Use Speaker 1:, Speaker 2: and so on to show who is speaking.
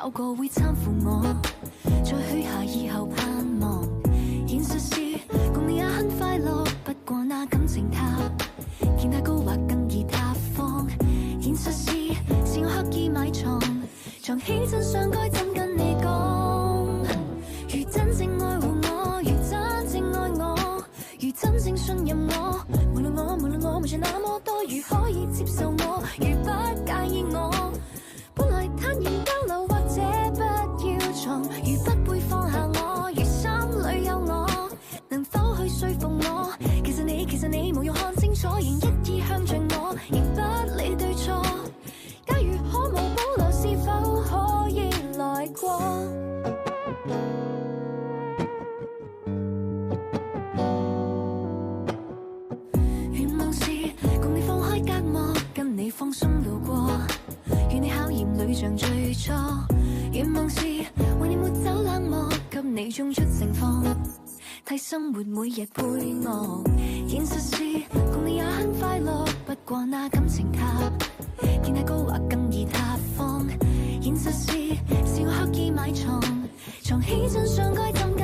Speaker 1: 找個會攙扶我，再許下以後盼望。現實是共你也很快樂，不過那感情塔見太高或更易塌方。現實是我刻意買床，藏起真相該怎跟你講？如真正愛護我，如真正愛我，如真正信任我，無論我無罪那麼多，如可以接受我，如不介意我，本來坦然交流或者不要藏，如不會放下我，如心裏有我，能否去說服我？其實你無用看清楚，仍一意向着我，亦不理對錯。假如可無保留，是否可以來過？願望是共你放開隔膜，跟你放鬆度過，與你考驗裏像最初。願望是為你抹走冷漠，給你種出盛放，替生活每日配樂。現實是共你也很快樂，不過那感情塔見太高或更易塌方。現實是我刻意買床，藏起真相該怎